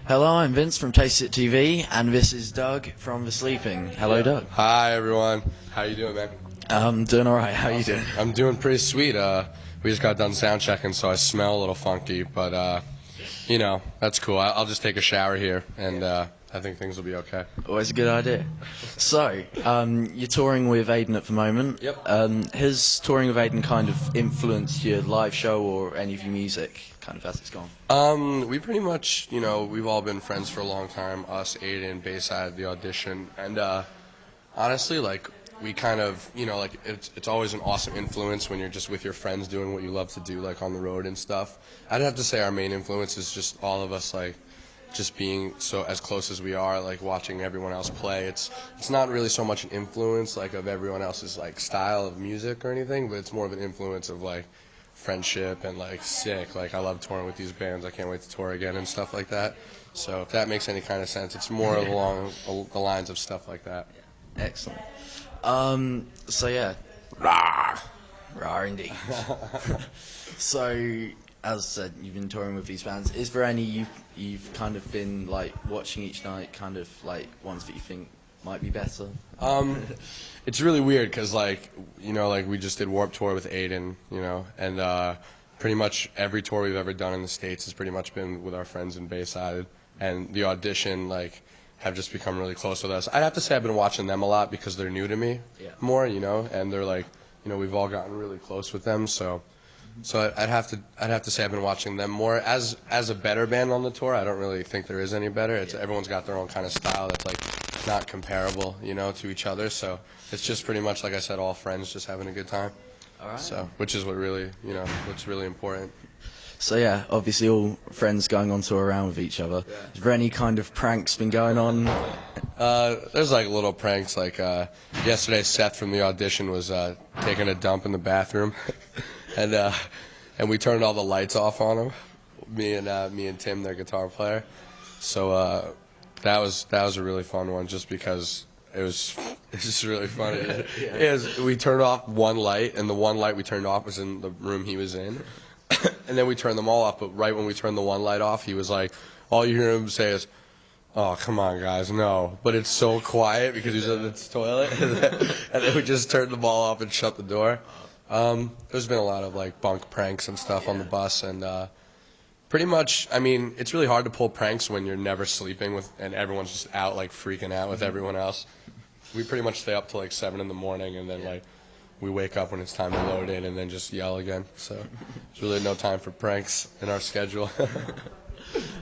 Hello, I'm Vince from Taste It TV, and this is Doug from The Sleeping. Hello, Doug. Hi everyone. How you doing, man? I'm doing alright, how you doing? I'm doing pretty sweet. We just got done sound checking, so I smell a little funky, but that's cool. I'll just take a shower here, and I think things will be okay. Always a good idea. So, you're touring with Aiden at the moment. Yep. Has touring with Aiden kind of influenced your live show or any of your music, kind of as it's gone? We pretty much, we've all been friends for a long time. Us, Aiden, Bayside, the audition, and honestly, like, we kind of, it's always an awesome influence when you're just with your friends doing what you love to do, like on the road and stuff. I'd have to say our main influence is just all of us, like, just being so as close as we are, like watching everyone else play. It's not really so much an influence like of everyone else's like style of music or anything, but it's more of an influence of like friendship and like sick. Like I love touring with these bands. I can't wait to tour again and stuff like that. So if that makes any kind of sense, it's more along the lines of stuff like that. Excellent. So yeah. Rah indeed. So, as I said, you've been touring with these bands. Is there any you've kind of been like watching each night, kind of like ones that you think might be better? It's really weird because like we just did Warped Tour with Aiden, and pretty much every tour we've ever done in the States has pretty much been with our friends in Bayside, and the audition like have just become really close with us. I'd have to say I've been watching them a lot because they're new to me more, and they're like, we've all gotten really close with them, so I'd have to say I've been watching them more. As a better band on the tour, I don't really think there is any better. Everyone's got their own kind of style that's like not comparable, to each other. So it's just pretty much like I said, all friends just having a good time. All right. So which is what really what's really important. So yeah, obviously all friends going on tour around with each other. Is there any kind of pranks been going on? There's like little pranks. Like yesterday, Seth from the audition was taking a dump in the bathroom, and we turned all the lights off on him. Me and Tim, their guitar player. So that was a really fun one, just because it's just really funny. We turned off one light, and the one light we turned off was in the room he was in. And then we turned them all off, but right when we turned the one light off, he was like, all you hear him say is, "Oh, come on, guys, no." But it's so quiet because he's in the toilet, and then we just turned them all off and shut the door. There's been a lot of like bunk pranks and stuff on the bus, and pretty much, I mean, it's really hard to pull pranks when you're never sleeping with, and everyone's just out like freaking out with everyone else. We pretty much stay up till like 7 in the morning, and then like we wake up when it's time to load in, and then just yell again. So there's really no time for pranks in our schedule. All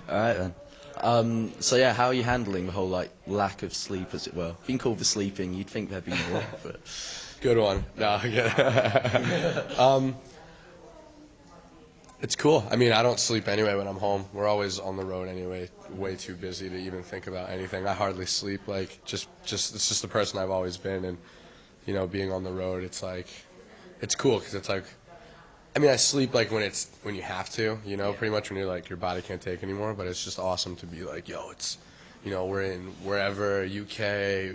right then. So yeah, how are you handling the whole like lack of sleep, as it were? Being called for sleeping, you'd think there'd be more, but Good one. No, it's cool. I mean, I don't sleep anyway when I'm home. We're always on the road anyway, way too busy to even think about anything. I hardly sleep. Like, just it's just the person I've always been, and being on the road, it's like, it's cool because it's like, I mean, I sleep like when you have to, pretty much when you're like your body can't take anymore. But it's just awesome to be like, yo, it's, we're in wherever, UK,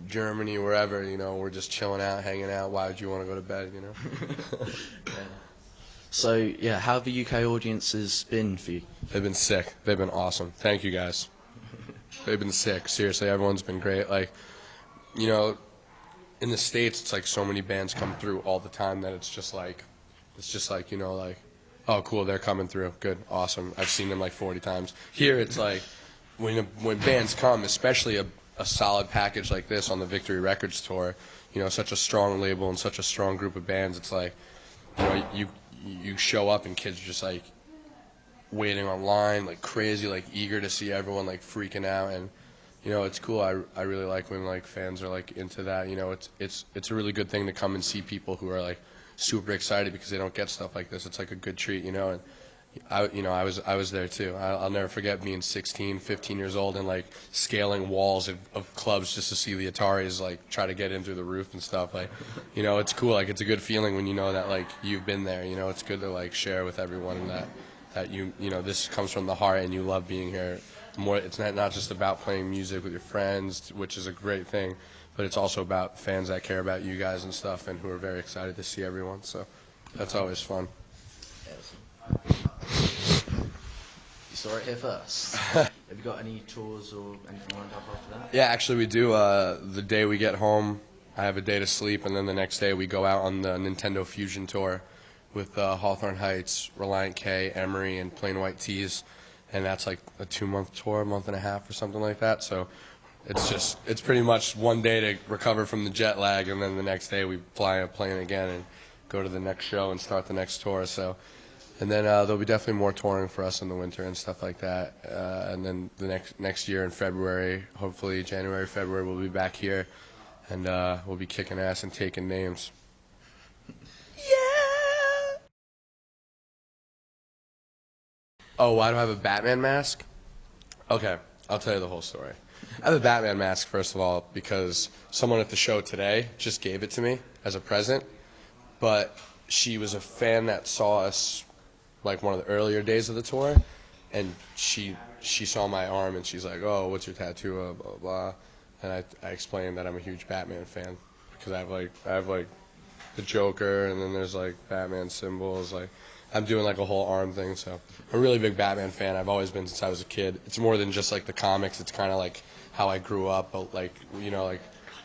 Germany, wherever, we're just chilling out, hanging out. Why would you want to go to bed, Yeah. So yeah, how have the UK audiences been for you? They've been sick. They've been awesome. Thank you guys. They've been sick. Seriously, everyone's been great. Like, in the States, it's like so many bands come through all the time that it's just like, like, oh, cool, they're coming through. Good, awesome. I've seen them like 40 times. Here, it's like, when bands come, especially a solid package like this on the Victory Records tour, such a strong label and such a strong group of bands, it's like, you show up and kids are just like waiting online, like crazy, like eager to see everyone, like freaking out, and it's cool. I really like when like fans are like into that. It's a really good thing to come and see people who are like super excited because they don't get stuff like this. It's like a good treat, and I was there too. I'll never forget being 16, 15 years old and like scaling walls of clubs just to see the Ataris like try to get in through the roof and stuff. Like, it's cool. Like, it's a good feeling when you know that like you've been there. It's good to like share with everyone that this comes from the heart and you love being here. It's not just about playing music with your friends, which is a great thing, but it's also about fans that care about you guys and stuff and who are very excited to see everyone. So that's always fun. You saw it here first. Have you got any tours or anything lined up after that? Yeah, actually we do. The day we get home, I have a day to sleep, and then the next day we go out on the Nintendo Fusion Tour with Hawthorne Heights, Reliant K, Emory, and Plain White Tees, and that's like a 2-month tour, a month and a half or something like that. So it's pretty much one day to recover from the jet lag, and then the next day we fly a plane again and go to the next show and start the next tour. So, and then there'll be definitely more touring for us in the winter and stuff like that. And then the next year in February, hopefully January, February, we'll be back here, and we'll be kicking ass and taking names. Yeah. Oh, why do I have a Batman mask? Okay, I'll tell you the whole story. I have a Batman mask, first of all, because someone at the show today just gave it to me as a present, but she was a fan that saw us like one of the earlier days of the tour, and she saw my arm and she's like, "Oh, what's your tattoo?" Blah blah blah. And I explained that I'm a huge Batman fan because I have like the Joker, and then there's like Batman symbols. Like I'm doing like a whole arm thing, so I'm a really big Batman fan. I've always been since I was a kid. It's more than just like the comics. It's kind of like how I grew up, but like like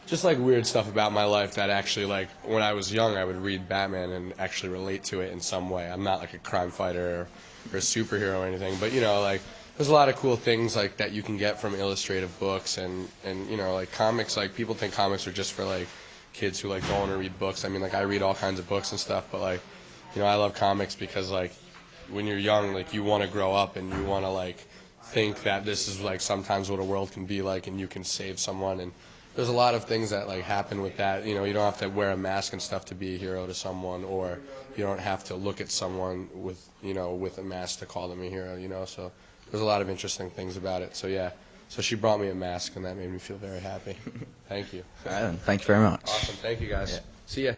just like weird stuff about my life that actually, like, when I was young I would read Batman and actually relate to it in some way. I'm not like a crime fighter or a superhero or anything, but like there's a lot of cool things like that you can get from illustrative books and like comics. Like people think comics are just for like kids who like don't want to read books. I mean, like I read all kinds of books and stuff, but like I love comics because like when you're young, like you want to grow up and you want to like think that this is like sometimes what a world can be like and you can save someone. And there's a lot of things that like happen with that. You don't have to wear a mask and stuff to be a hero to someone, or you don't have to look at someone with with a mask to call them a hero. So there's a lot of interesting things about it. So yeah, so she brought me a mask and that made me feel very happy. Thank you. All right, then. Thank you very much. Awesome. Thank you guys. Yeah. See ya.